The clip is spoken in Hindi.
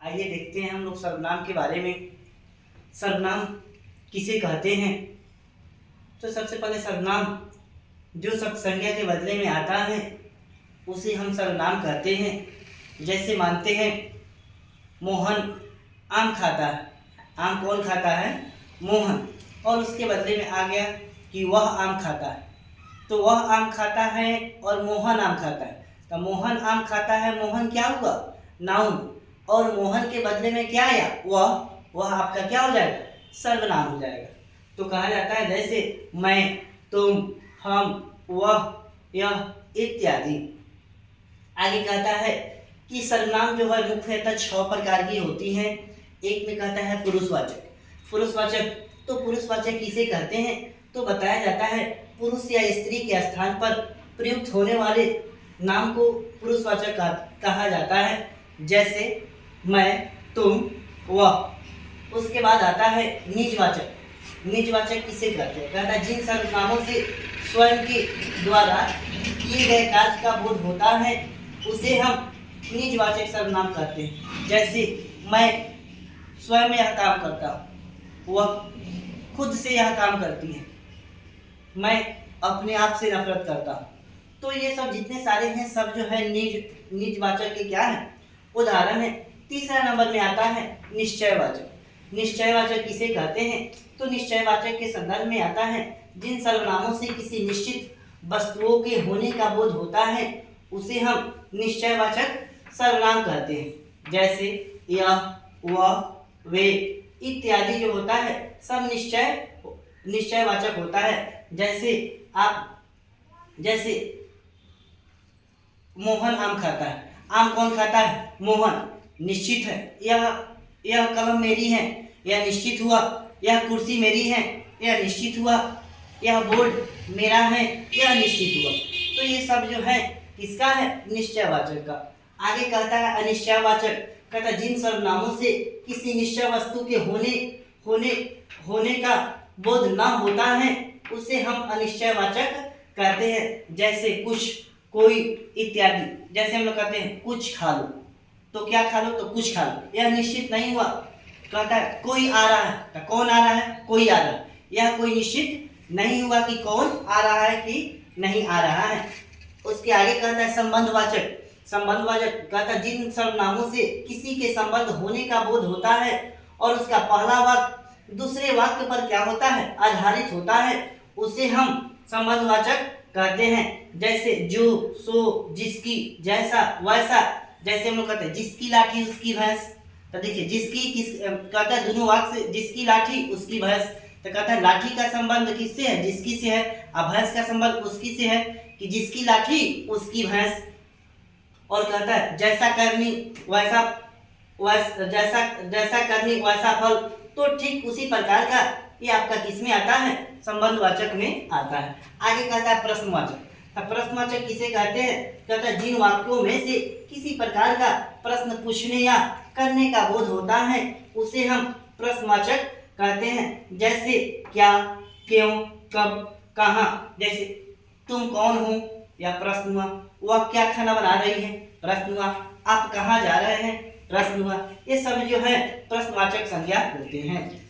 आइए देखते हैं हम लोग सर्वनाम के बारे में। सर्वनाम किसे कहते हैं? तो सबसे पहले सर्वनाम जो शब्द संज्ञा के बदले में आता है उसे हम सर्वनाम कहते हैं। जैसे मानते हैं मोहन आम खाता है। आम कौन खाता है? मोहन। और उसके बदले में आ गया कि वह आम खाता है, तो वह आम खाता है और मोहन आम खाता है। तो मोहन आम खाता है, मोहन क्या हुआ? नाउन। और मोहन के बदले में क्या आया? वह आपका क्या हो जाएगा? सर्वनाम हो जाएगा। तो कहा जाता है जैसे मैं, तुम, हम, वह, यह इत्यादि। आगे कहता है कि सर्वनाम जो है मुख्यतः 6 प्रकार की होती हैं। एक में कहता है पुरुषवाचक। पुरुषवाचक, तो पुरुषवाचक किसे कहते हैं? तो बताया जाता है पुरुष या स्त्री के स्थान पर प्रयुक्त होने वाले नाम को पुरुषवाचक कहा जाता है। जैसे मैं, तुम, वह। उसके बाद आता है निजवाचक। निजवाचक किसे कहते हैं? कहता है जिन सर्वनामों से स्वयं के द्वारा किए गए कार्य का बोध होता है उसे हम निजवाचक सर्वनाम कहते हैं। जैसे मैं स्वयं यह काम करता हूँ, वह खुद से यह काम करती है, मैं अपने आप से नफरत करता हूँ। तो ये सब जितने सारे हैं सब जो है निजवाचक के क्या है? उदाहरण है। तीसरा नंबर में आता है निश्चयवाचक। निश्चयवाचक किसे कहते हैं? तो निश्चयवाचक के संदर्भ में आता है जिन सर्वनामों से किसी निश्चित वस्तुओं के होने का बोध होता है उसे हम निश्चयवाचक सर्वनाम कहते हैं। जैसे यह, वह, वे इत्यादि जो होता है सब निश्चयवाचक होता है। जैसे मोहन आम खाता है। आम कौन खाता है? मोहन। निश्चित है। यह कलम मेरी है, यह निश्चित हुआ। यह कुर्सी मेरी है, यह निश्चित हुआ। यह बोर्ड मेरा है, यह निश्चित हुआ। तो ये सब जो है किसका है? निश्चयवाचक का। आगे कहता है अनिश्चयवाचक। कहता है जिन सर्वनामों से किसी निश्चय वस्तु के होने का बोध न होता है उसे हम अनिश्चयवाचक कहते हैं। जैसे कुछ, कोई इत्यादि। जैसे हम लोग कहते हैं कुछ खा लो, तो क्या खा लो? तो कुछ खा लो। यह निश्चित नहीं हुआ। कहता है कोई आ रहा है, तो कौन आ रहा है? कोई आ रहा है। यह कोई निश्चित नहीं हुआ कि कौन आ रहा है कि नहीं आ रहा है। उसके आगे कहता है संबंधवाचक। संबंधवाचक कहता है जिन सर्वनामों से किसी के संबंध होने का बोध होता है और उसका पहला वाक्य दूसरे वाक्य पर क्या होता है? आधारित होता है, उसे हम संबंधवाचक कहते हैं। जैसे जो, सो, जिसकी, जैसा, वैसा। जैसे हम लोग कहते हैं जिसकी लाठी उसकी भैंस। तो देखिए जिसकी किस कहता है दोनों वाक्य से, जिसकी लाठी उसकी भैंस। तो कहता है लाठी का संबंध किससे है? जिसकी से है। और भैंस का संबंध उसकी से है कि जिसकी लाठी उसकी भैंस। और कहता है जैसा करनी वैसा फल। तो ठीक उसी प्रकार का ये आपका किसमें आता है? संबंधवाचक में आता है। आगे कहता है प्रश्नवाचक। अब प्रश्नवाचक किसे कहते हैं? कहता है जिन वाक्यों में से किसी प्रकार का प्रश्न पूछने या करने का बोध होता है उसे हम प्रश्नवाचक कहते हैं। जैसे क्या, क्यों, कब, कहाँ। जैसे तुम कौन हो? या प्रश्न हुआ। वह क्या खाना बना रही है? प्रश्न हुआ। आप कहाँ जा रहे हैं? प्रश्न हुआ। ये सब जो है प्रश्नवाचक संज्ञा होते हैं।